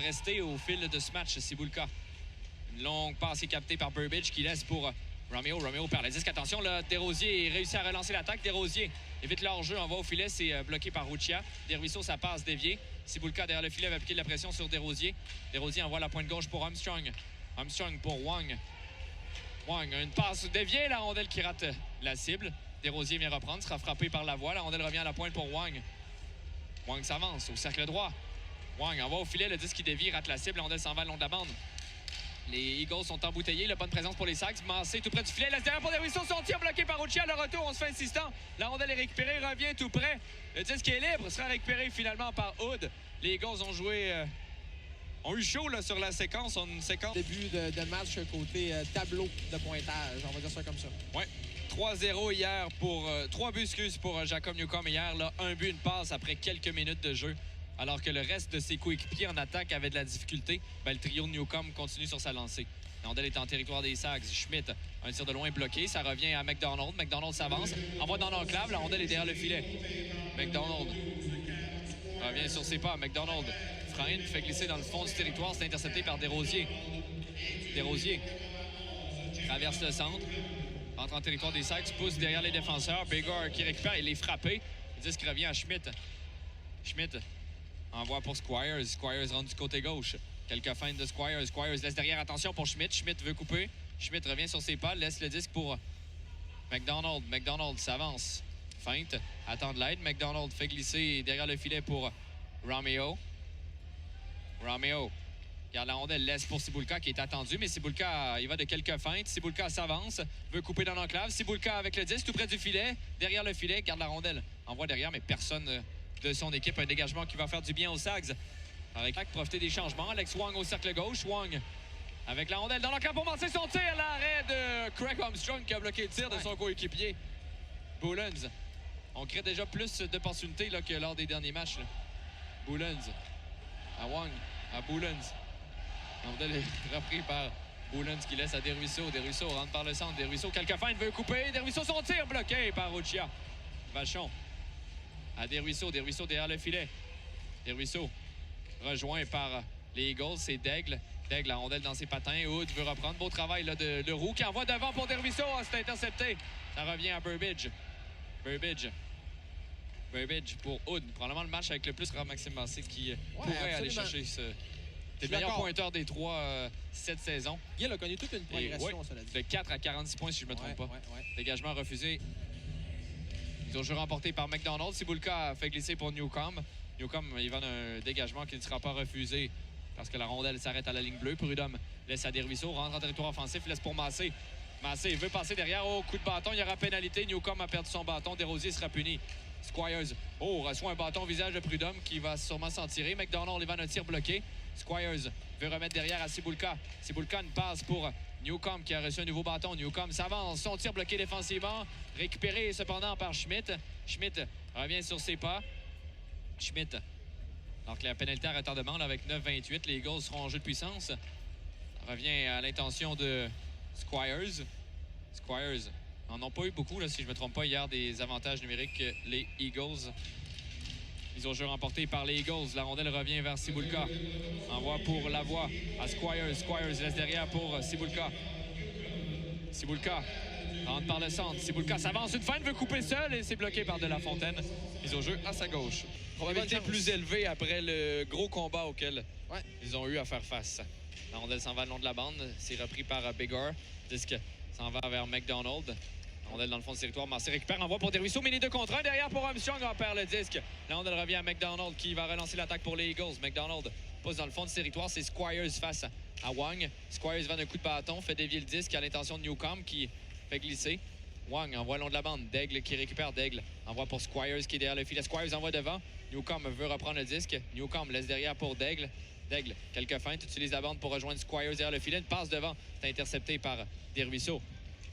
rester au fil de ce match, Cibulka. Une longue passe est captée par Burbidge qui laisse pour Romeo. Romeo perd le disque. Attention, là, Desrosiers réussit à relancer l'attaque. Desrosiers évite leur jeu, envoie au filet. C'est bloqué par Ruccia. Desruisseaux, ça passe dévié. Cibulka derrière le filet va appliquer de la pression sur Desrosiers. Desrosiers envoie la pointe gauche pour Armstrong. Armstrong pour Wang. Wang, une passe déviée. La rondelle qui rate la cible. Desrosiers vient reprendre, sera frappé par Lavoie. La rondelle revient à la pointe pour Wang. Wang s'avance au cercle droit. Wang envoie au filet. Le disque qui dévie, rate la cible. La rondelle s'en va le long de la bande. Les Eagles sont embouteillés. La bonne présence pour les Sags. Massé tout près du filet. Laisse derrière pour Desruisseaux. Son tir bloqué par Ruccia. Le retour, on se fait insistant. La rondelle est récupérée. Revient tout près. Le disque est libre. Sera récupéré finalement par Hood. Les Eagles ont joué... ont eu chaud là, sur la séquence. On a une séquence... Début de match côté tableau de pointage. On va dire ça comme ça. Oui. 3-0 hier pour... 3 buts, pour Jacob Newcomb hier. Là, un but, une passe après quelques minutes de jeu. Alors que le reste de ses coéquipiers en attaque avait de la difficulté, le trio de Newcomb continue sur sa lancée. La rondelle est en territoire des Sags. Schmidt, un tir de loin bloqué. Ça revient à McDonald. McDonald s'avance. Envoie dans l'enclave. La rondelle est derrière le filet. McDonald revient sur ses pas. McDonald freine, fait glisser dans le fond du territoire. C'est intercepté par Desrosiers. Desrosiers traverse le centre. Entre en territoire des Sags. Pousse derrière les défenseurs. Biggar qui récupère. Il est frappé. Le disque revient à Schmidt. Schmidt envoie pour Squires. Squires rentre du côté gauche. Quelques feintes de Squires. Squires laisse derrière. Attention pour Schmidt. Schmidt veut couper. Schmidt revient sur ses pas. Laisse le disque pour McDonald. McDonald s'avance. Feinte. Attend de l'aide. McDonald fait glisser derrière le filet pour Romeo. Romeo garde la rondelle. Laisse pour Cibulka qui est attendu. Mais Cibulka, il va de quelques feintes. Cibulka s'avance. Veut couper dans l'enclave. Cibulka avec le disque tout près du filet. Derrière le filet. Garde la rondelle. Envoie derrière, mais personne... de son équipe, un dégagement qui va faire du bien aux Sags. Avec profiter des changements. Alex Wang au cercle gauche. Wang avec la rondelle dans l'enclave pour lancer son tir. L'arrêt de Craig Armstrong qui a bloqué le tir de son coéquipier. Boulens. On crée déjà plus d'opportunités que lors des derniers matchs. Boulens à Wang, à Boulens. La rondelle est repris par Boulens qui laisse à Desruisseaux. Desruisseaux rentre par le centre. Desruisseaux, quelques feintes, veut couper. Desruisseaux, son tir bloqué par Ruccia. Vachon à Desruisseaux. Desruisseaux derrière le filet. Desruisseaux rejoint par les Eagles. C'est Daigle. Daigle, la rondelle dans ses patins. Hood veut reprendre. Beau travail là, de Leroux qui envoie devant pour Desruisseaux. C'est intercepté. Ça revient à Burbidge. Burbidge pour Hood. Probablement le match avec le plus grand Maxime Massé qui pourrait aller chercher ce... C'est le meilleur pointeur des trois cette saison. Il a connu toute une progression, cela dit. De 4 à 46 points, si je ne me trompe pas. Dégagement refusé. Ils ont jeu remporté par McDonald. Cibulka fait glisser pour Newcomb. Newcomb, il va d'un dégagement qui ne sera pas refusé parce que la rondelle s'arrête à la ligne bleue. Prudhomme laisse à Desruisseaux, rentre en territoire offensif, laisse pour Massé. Massé veut passer derrière. Oh, coup de bâton, il y aura pénalité. Newcomb a perdu son bâton. Desrosiers sera puni. Squires, reçoit un bâton au visage de Prudhomme qui va sûrement s'en tirer. McDonald, il va un tir bloqué. Squires veut remettre derrière à Cibulka. Cibulka, une passe pour Newcomb qui a reçu un nouveau bâton. Newcomb s'avance. Son tir bloqué défensivement. Récupéré cependant par Schmidt. Schmidt revient sur ses pas. Schmidt. Donc la pénalité à retardement là, avec 9-28. Les Eagles seront en jeu de puissance. Ça revient à l'intention de Squires. Squires n'en ont pas eu beaucoup, là, si je ne me trompe pas, hier, des avantages numériques, les Eagles. Ils ont jeu remporté par les Eagles. La rondelle revient vers Cibulka. Envoie pour Lavoie à Squires. Squires laisse derrière pour Cibulka. Cibulka rentre par le centre. Cibulka s'avance. Une feinte, veut couper seul et c'est bloqué par De La Fontaine. Ils ont jeu à sa gauche. Probabilité plus élevée après le gros combat auquel ils ont eu à faire face. La rondelle s'en va le long de la bande. C'est repris par Biggar. Disque s'en va vers McDonald. La rondelle dans le fond du territoire. Massé récupère, envoie pour Desruisseaux. Mais les 2 contre 1 derrière pour Armstrong. On perd le disque. La rondelle revient à McDonald qui va relancer l'attaque pour les Eagles. McDonald pousse dans le fond du territoire. C'est Squires face à Wang. Squires va d'un coup de bâton. Fait dévier le disque à l'intention de Newcomb qui fait glisser. Wang envoie le long de la bande. Daigle qui récupère. Daigle envoie pour Squires qui est derrière le filet. Squires envoie devant. Newcomb veut reprendre le disque. Newcomb laisse derrière pour Daigle. Daigle, quelques feintes, utilise la bande pour rejoindre Squires derrière le filet. Une passe devant. C'est intercepté par Desruisseaux.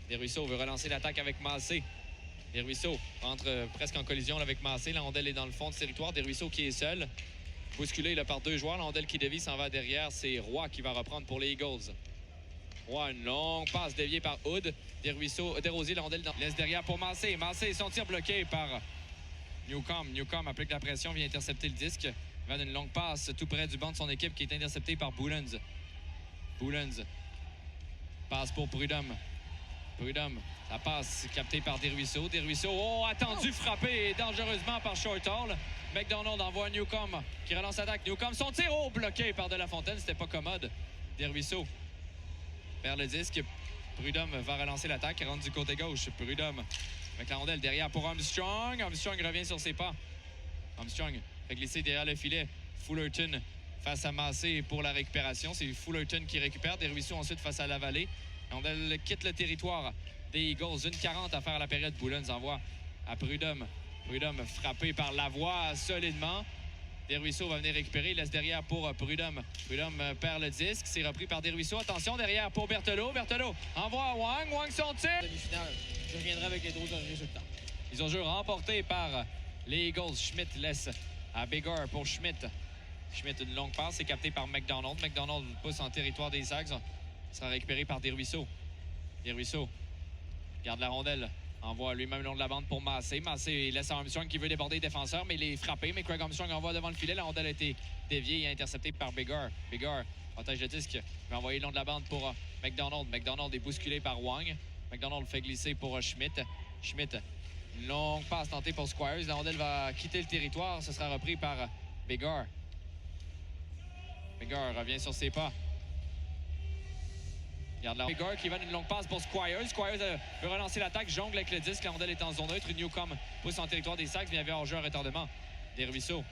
Desruisseaux veut relancer l'attaque avec Massé. Desruisseaux entre presque en collision avec Massé. La rondelle est dans le fond du territoire. Desruisseaux qui est seul. Bousculé là, par 2 joueurs. La rondelle qui dévie s'en va derrière. C'est Roy qui va reprendre pour les Eagles. Roy, une longue passe déviée par Hood. Desrosiers, la rondelle laisse derrière pour Massé. Massé, son tir bloqué par Newcomb. Newcomb applique la pression, vient intercepter le disque Il va d'une longue passe tout près du banc de son équipe qui est intercepté par Boulens. Boulens. Passe pour Prudhomme. Prudhomme. La passe captée par Desruisseaux. Desruisseaux, oh, attendu, frappé dangereusement par Shortall. McDonald envoie Newcomb qui relance l'attaque. Newcomb, son tir, oh, bloqué par De La Fontaine. C'était pas commode. Desruisseaux perd le disque. Prudhomme va relancer l'attaque. Rentre du côté gauche. Prudhomme avec la rondelle derrière pour Armstrong. Armstrong revient sur ses pas. Armstrong fait glisser derrière le filet. Fullerton face à Massé pour la récupération. C'est Fullerton qui récupère. Desruisseaux ensuite face à la vallée. La rondelle quitte le territoire des Eagles. 1:40 à faire à la période. Boulens envoie à Prudhomme. Prudhomme frappé par Lavoie solidement. Desruisseaux va venir récupérer. Il laisse derrière pour Prudhomme. Prudhomme perd le disque. C'est repris par Desruisseaux. Attention derrière pour Berthelot. Berthelot envoie à Wang. Wang son tir. Demi-finale. Je reviendrai avec les autres résultats. Ils ont jeu remporté par les Eagles. Schmidt laisse à Biggar pour Schmidt. Schmidt, une longue passe. C'est capté par McDonald. McDonald pousse en territoire des Sags. Sera récupéré par Desruisseaux. Desruisseaux garde la rondelle. Envoie lui-même le long de la bande pour Massé. Massé laisse à Armstrong qui veut déborder le défenseur, mais il est frappé. Mais Craig Armstrong envoie devant le filet. La rondelle a été déviée et interceptée par Biggar. Biggar protège le disque. Il va envoyer le long de la bande pour McDonald. McDonald est bousculé par Wang. McDonald fait glisser pour Schmidt. Schmidt, une longue passe tentée pour Squires. La rondelle va quitter le territoire. Ce sera repris par Biggar. Biggar revient sur ses pas. Regarde là. Biggar qui va d'une longue passe pour Squires. Squires veut relancer l'attaque, jongle avec le disque. La rondelle est en zone neutre. Newcomb pousse en territoire des Sags, mais il y avait hors-jeu en retardement. Desruisseaux.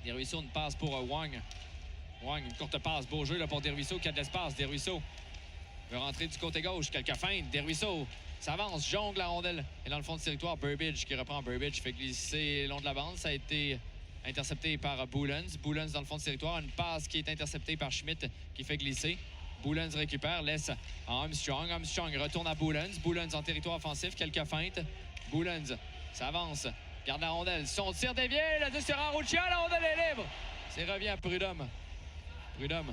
Desruisseaux, une passe pour Wang. Wang, une courte passe. Beau jeu là, pour Desruisseaux qui a de l'espace. Desruisseaux veut rentrer du côté gauche. Quelques feintes. Desruisseaux s'avance, jongle la rondelle. Et dans le fond du territoire, Burbidge qui reprend. Burbidge fait glisser le long de la bande. Ça a été intercepté par Boulens. Boulens dans le fond du territoire. Une passe qui est interceptée par Schmidt qui fait glisser. Boulens récupère, laisse à Armstrong. Armstrong retourne à Boulens. Boulens en territoire offensif, quelques feintes. Boulens s'avance, garde la rondelle. Son tir dévié, le disque sera en Ruccia, la rondelle est libre. C'est revient à Prudhomme. Prudhomme,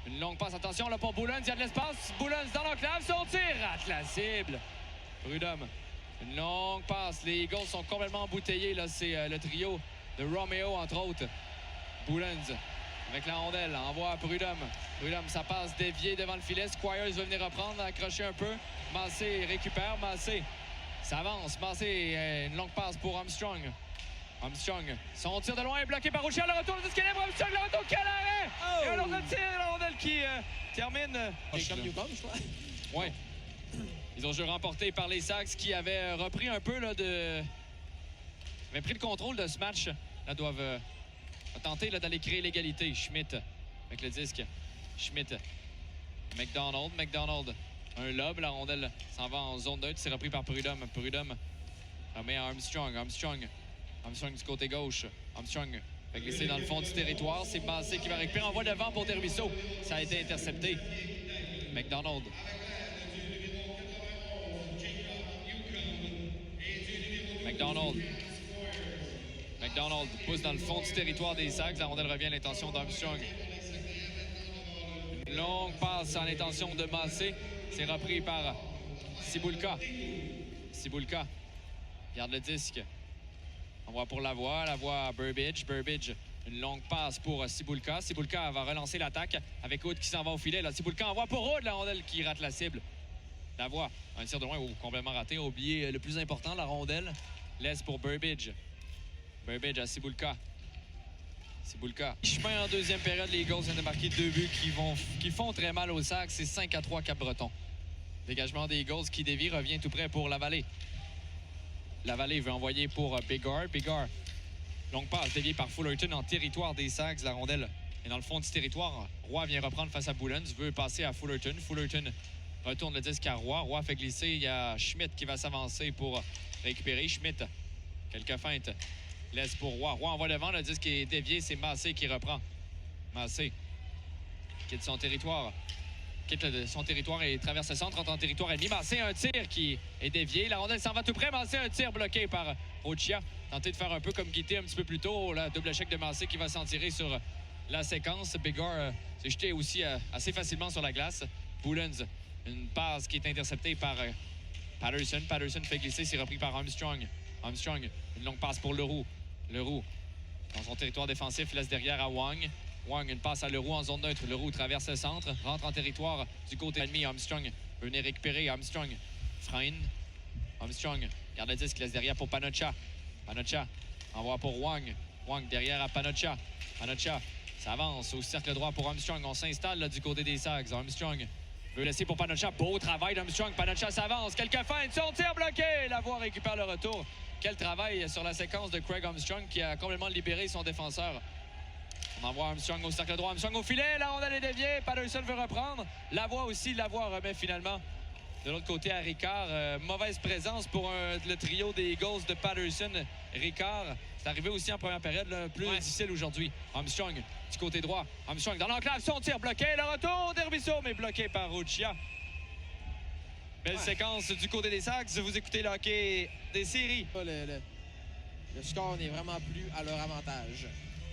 une longue passe. Attention là pour Boulens, il y a de l'espace. Boulens dans l'enclave, son tir rate la cible. Prudhomme, une longue passe. Les Eagles sont complètement embouteillés. Là, c'est le trio de Romeo, entre autres. Boulens avec la rondelle, envoie à Prudhomme. Prudhomme, ça passe dévié devant le filet. Squires va venir reprendre, accrocher un peu. Massé récupère. Massé s'avance. Massé, une longue passe pour Armstrong. Armstrong, son tir de loin est bloqué par Rouchard. Le retour, le disque est libre. Armstrong, le retour, quel arrêt! Oh! Et alors le tir, la rondelle qui termine. Comme Newcomb, je crois. Oui. Ils ont jeu remporté par les Sags qui avaient repris un peu là, avaient pris le contrôle de ce match. Là, doivent tenter d'aller créer l'égalité. Schmidt avec le disque. Schmidt. McDonald. McDonald. Un lob. La rondelle s'en va en zone neutre. C'est repris par Prudhomme. Prudhomme remet à Armstrong. Armstrong. Armstrong du côté gauche. Armstrong fait glisser dans le fond du territoire. C'est Massé qui va récupérer. Envoie devant pour Desruisseaux. Ça a été intercepté. McDonald. McDonald. McDonald pousse dans le fond du territoire des Sags. La rondelle revient à l'intention d'Armstrong. Une longue passe à l'intention de Massé. C'est repris par Cibulka. Cibulka garde le disque. Envoie pour Lavoie. Lavoie à Burbidge. Burbidge, une longue passe pour Cibulka. Cibulka va relancer l'attaque avec Hood qui s'en va au filet. Là, Cibulka envoie pour Hood. La rondelle qui rate la cible. Lavoie, un tir de loin, complètement raté. Oublié le plus important, la rondelle. Laisse pour Burbidge. Burbidge à Cibulka. Cibulka. Chemin en deuxième période, les Eagles viennent de marquer 2 buts qui font très mal aux Sacs. C'est 5-3 Cap-Breton. Dégagement des Eagles qui dévie, revient tout près pour Lavallée. Lavallée veut envoyer pour Biggar. Biggar, longue passe déviée par Fullerton en territoire des Sags. La rondelle est dans le fond du territoire. Roy vient reprendre face à Boulens, veut passer à Fullerton. Fullerton retourne le disque à Roy. Roy fait glisser. Il y a Schmidt qui va s'avancer pour récupérer. Schmidt, quelques feintes. Laisse pour Roy. Roy envoie devant. Le disque est dévié. C'est Massé qui reprend. Massé quitte son territoire. Quitte son territoire et traverse le centre, entre en territoire ennemi. Massé, un tir qui est dévié. La rondelle s'en va tout près. Massé, un tir bloqué par Ochia. Tenté de faire un peu comme Guité un petit peu plus tôt. La double échec de Massé qui va s'en tirer sur la séquence. Biggar s'est jeté aussi assez facilement sur la glace. Boulens, une passe qui est interceptée par Patterson. Patterson fait glisser. C'est repris par Armstrong. Armstrong, une longue passe pour Leroux. Leroux Dans son territoire défensif, il laisse derrière à Wang. Wang, une passe à Leroux en zone neutre. Leroux traverse le centre, rentre en territoire du côté ennemi. Armstrong veut venir récupérer. Armstrong freine. Armstrong garde le disque, laisse derrière pour Panocha. Panocha envoie pour Wang. Wang derrière à Panocha. Panocha s'avance au cercle droit pour Armstrong. On s'installe du côté des Sags. Armstrong veut laisser pour Panocha. Beau travail d'Armstrong. Panocha s'avance. Quelques feintes. Son tir bloqué. La voie récupère le retour. Quel travail sur la séquence de Craig Armstrong qui a complètement libéré son défenseur. On envoie Armstrong au cercle droit. Armstrong au filet. La rondelle est déviée. Patterson veut reprendre. La voie aussi. La voie remet finalement de l'autre côté à Ricard. Mauvaise présence pour le trio des Eagles de Patterson. Ricard, c'est arrivé aussi en première période, là, plus difficile aujourd'hui. Armstrong du côté droit. Armstrong dans l'enclave. Son tir bloqué. Le retour d'Herbisso, mais bloqué par Ruccia. Belle séquence du côté des Sags. Vous écoutez le hockey des séries. Le score n'est vraiment plus à leur avantage.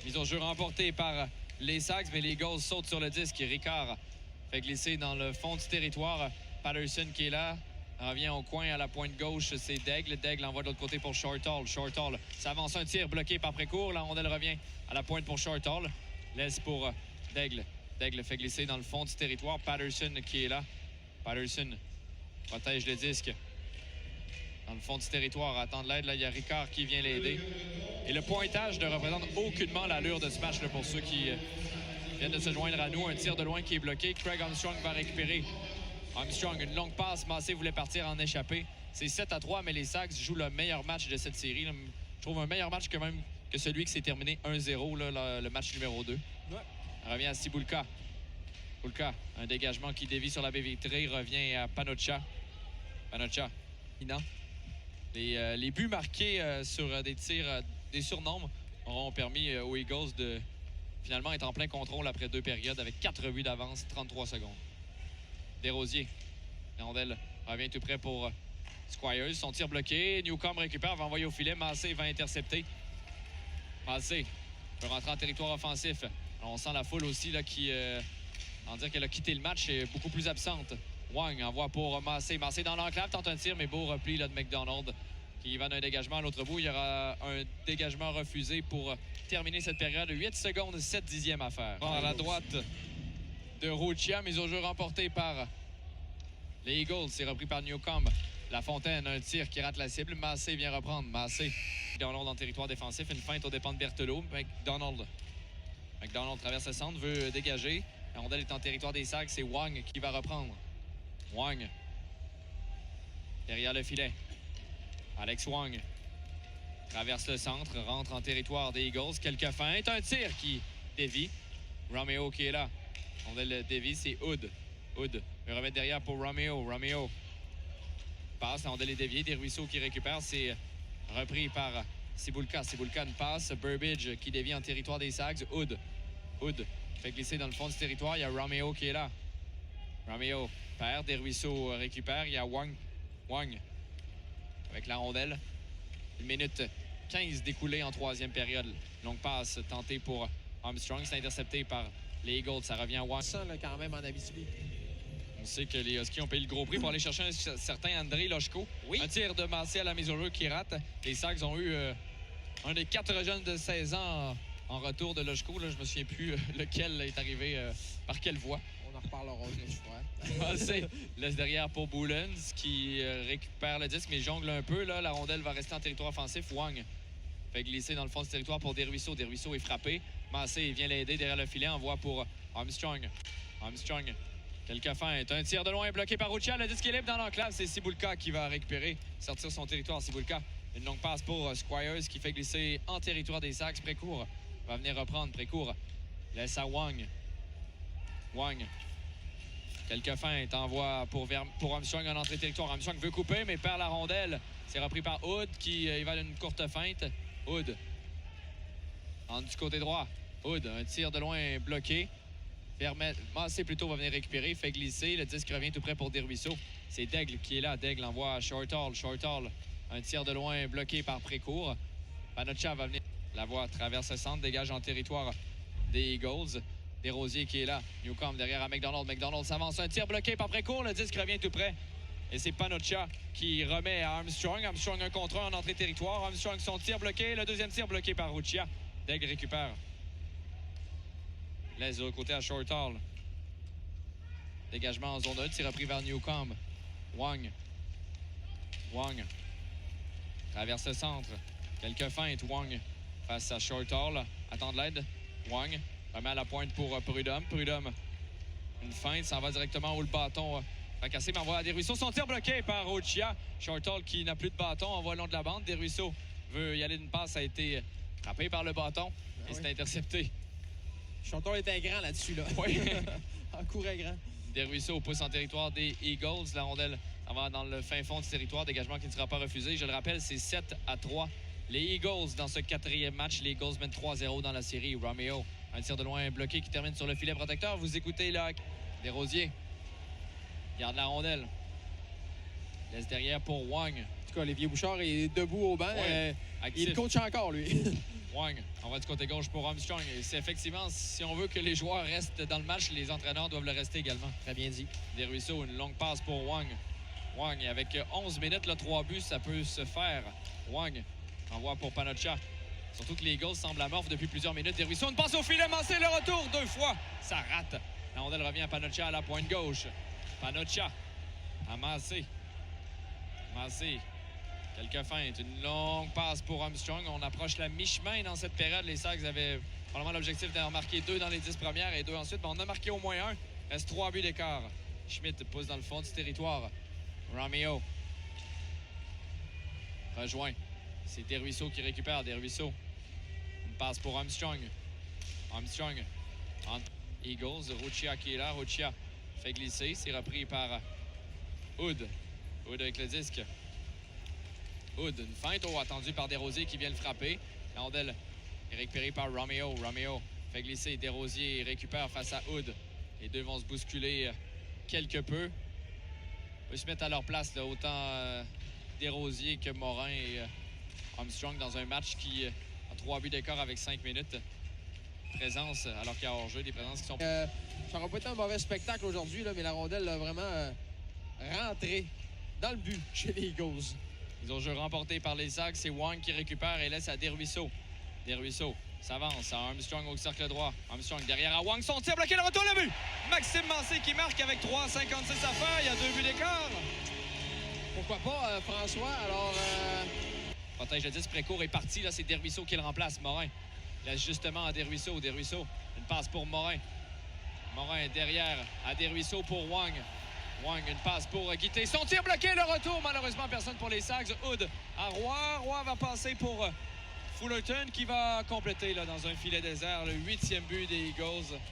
Mise au jeu remportée par les Sags, mais les Eagles sautent sur le disque. Ricard fait glisser dans le fond du territoire. Patterson qui est là. Revient au coin à la pointe gauche. C'est Daigle. Daigle envoie de l'autre côté pour Shortall. Shortall s'avance un tir bloqué par Précourt. La rondelle revient à la pointe pour Shortall. Laisse pour Daigle. Daigle fait glisser dans le fond du territoire. Patterson qui est là. Patterson protège le disque. Dans le fond du territoire, attend de l'aide. Là, il y a Ricard qui vient l'aider. Et le pointage ne représente aucunement l'allure de ce match là, pour ceux qui viennent de se joindre à nous. Un tir de loin qui est bloqué. Craig Armstrong va récupérer. Armstrong, une longue passe. Massé voulait partir en échappée. C'est 7-3, mais les Sags jouent le meilleur match de cette série. Là. Je trouve un meilleur match que celui qui s'est terminé 1-0, là, le match numéro 2. Ouais. On revient à Cibulka. Cibulka, un dégagement qui dévie sur la baie vitrée. Revient à Panocha. Panocha. Ina. Les buts marqués sur des tirs, des surnombres auront permis aux Eagles de finalement être en plein contrôle après 2 périodes avec 4 buts d'avance, 33 secondes. Desrosiers. La rondelle revient tout près pour Squires. Son tir bloqué. Newcomb récupère, va envoyer au filet. Massé va intercepter. Massé peut rentrer en territoire offensif. Alors, on sent la foule aussi là, qui, en dire qu'elle a quitté le match, est beaucoup plus absente. Wang envoie pour Massé. Massé dans l'enclave, tente un tir, mais beau repli là, de McDonald qui va d'un dégagement à l'autre bout. Il y aura un dégagement refusé pour terminer cette période. 8 secondes, 7 dixièmes à faire. À la droite de Ruccia, mise au jeu remportée par les Eagles. C'est repris par Newcomb. La Fontaine, un tir qui rate la cible. Massé vient reprendre. Massé. McDonald en territoire défensif. Une feinte aux dépens de Berthelot. McDonald traverse le centre, veut dégager. La rondelle est en territoire des Sags. C'est Wang qui va reprendre. Wang. Derrière le filet. Alex Wang. Traverse le centre, rentre en territoire des Eagles. Quelques feintes. Un tir qui dévie. Romeo qui est là. Rondelle dévie, c'est Hood. Hood veut remettre derrière pour Romeo. Romeo passe, la rondelle est déviée. Desruisseaux qui récupère, c'est repris par Cibulka. Cibulka une passe. Burbidge qui dévie en territoire des Sags. Hood. Hood fait glisser dans le fond du territoire. Il y a Romeo qui est là. Romeo perd. Desruisseaux récupère. Il y a Wang. Wang avec la rondelle. 1 minute 15 découlée en 3e période. Longue passe tentée pour Armstrong. C'est intercepté par les Eagles. Ça revient à Wang. Ça, là, quand même, en Abitibi. On sait que les Huskies ont payé le gros prix pour aller chercher un certain André Loshko. Oui. Un tir de Massé à la mise au jeu qui rate. Les Sags ont eu un des 4 jeunes de 16 ans en retour de Loshko. Là, je me souviens plus lequel est arrivé par quelle voie. On en reparlera une fois. Massé laisse derrière pour Boulens qui récupère le disque mais jongle un peu. Là. La rondelle va rester en territoire offensif. Wang fait glisser dans le fond du territoire pour Desruisseaux. Desruisseaux est frappé. Massé vient l'aider derrière le filet. Envoie pour Armstrong. Armstrong. Quelques feintes. Un tir de loin bloqué par Ruccia. Le disque est libre dans l'enclave. C'est Cibulka qui va récupérer, sortir son territoire. Cibulka. Une longue passe pour Squires qui fait glisser en territoire des Sags. Précourt va venir reprendre. Précourt laisse à Wang. Wang. Quelques feintes. Envoie pour Armstrong en entrée territoire. Armstrong veut couper mais perd la rondelle. C'est repris par Hood qui évade une courte feinte. Hood. Du côté droit. Hood. Un tir de loin bloqué. Massé plutôt va venir récupérer, fait glisser. Le disque revient tout près pour Desruisseaux. C'est Daigle qui est là. Daigle envoie à Shortall. Shortall, un tir de loin bloqué par Précourt. Panocha va venir. La voie traverse le centre, dégage en territoire des Eagles. Desrosiers qui est là. Newcomb derrière à McDonald. McDonald s'avance. Un tir bloqué par Précourt. Le disque revient tout près. Et c'est Panocha qui remet à Armstrong. Armstrong un contre un en entrée territoire. Armstrong son tir bloqué. Le deuxième tir bloqué par Ruccia. Degg récupère. Laisse de l'autre côté à Shortall. Dégagement en zone 1, tir repris vers Newcomb. Wang. Wang. Traverse le centre. Quelques feintes. Wang face à Shortall. Attend de l'aide. Wang remet à la pointe pour Prudhomme. Prudhomme. Une feinte, s'en va directement où le bâton fracassé, mais envoie à Desruisseaux. Son tir bloqué par Ochia. Shortall qui n'a plus de bâton, envoie le long de la bande. Desruisseaux veut y aller d'une passe, a été frappé par le bâton et c'est intercepté. Shortall était grand là-dessus, là. Oui. En courait grand. Desruisseaux pousse en territoire des Eagles. La rondelle s'en va dans le fin fond du territoire. Dégagement qui ne sera pas refusé. Je le rappelle, c'est 7-3. Les Eagles dans ce 4e match. Les Eagles mènent 3-0 dans la série. Romeo, un tir de loin bloqué qui termine sur le filet protecteur. Vous écoutez là, Desrosiers. Garde la rondelle. Laisse derrière pour Wang. En tout cas, Olivier Bouchard est debout au banc. Ouais, il coach encore, lui. Wang, on va du côté gauche pour Armstrong. Et c'est effectivement, si on veut que les joueurs restent dans le match, les entraîneurs doivent le rester également. Très bien dit. Desruisseaux, une longue passe pour Wang. Wang, avec 11 minutes, là, 3 buts, ça peut se faire. Wang envoie pour Panocha. Surtout que les Eagles semblent amorphes depuis plusieurs minutes. Desruisseaux, une passe au filet, Massé, le retour 2 fois. Ça rate. La rondelle revient à Panocha à la pointe gauche. Panocha à Massé. Massé. Quelques feintes. Une longue passe pour Armstrong. On approche la mi-chemin dans cette période. Les Sags avaient probablement l'objectif d'en marquer 2 dans les 10 premières et 2 ensuite. Mais on a marqué au moins 1. Reste 3 buts d'écart. Schmidt pousse dans le fond du territoire. Romeo rejoint. C'est Desruisseaux qui récupère. Desruisseaux. Une passe pour Armstrong. Armstrong. Eagles. Ruchia qui est là. Ruchia fait glisser. C'est repris par Hood. Hood avec le disque. Hood, une feinte. Oh, attendue par Desrosiers qui vient le frapper. La rondelle est récupérée par Romeo. Romeo fait glisser. Desrosiers récupère face à Hood. Les deux vont se bousculer quelque peu. Ils vont se mettre à leur place, là, autant Desrosiers que Morin et Armstrong dans un match qui a 3 buts d'écart avec 5 minutes. Présence, alors qu'il y a hors-jeu, des présences qui sont... Ça n'aura pas été un mauvais spectacle aujourd'hui, mais la rondelle a vraiment rentré dans le but chez les Eagles. Ils ont jeu remporté par les Sags. C'est Wang qui récupère et laisse à Desruisseaux. Desruisseaux s'avance à Armstrong au cercle droit. Armstrong derrière à Wang. Son tir bloqué, le retour, le but! Maxime Massé qui marque avec 3,56 à faire. Il y a 2 buts d'écart. Pourquoi pas, François? Alors... Protège le 10, Précourt est parti. Là, c'est Desruisseaux qui le remplace. Morin laisse justement à Desruisseaux. Desruisseaux, une passe pour Morin. Morin derrière à Desruisseaux pour Wang. Wang, une passe pour Guité. Son tir bloqué, le retour. Malheureusement, personne pour les Sags. Hood à Roy. Roy va passer pour Fullerton qui va compléter là, dans un filet désert le 8e but des Eagles.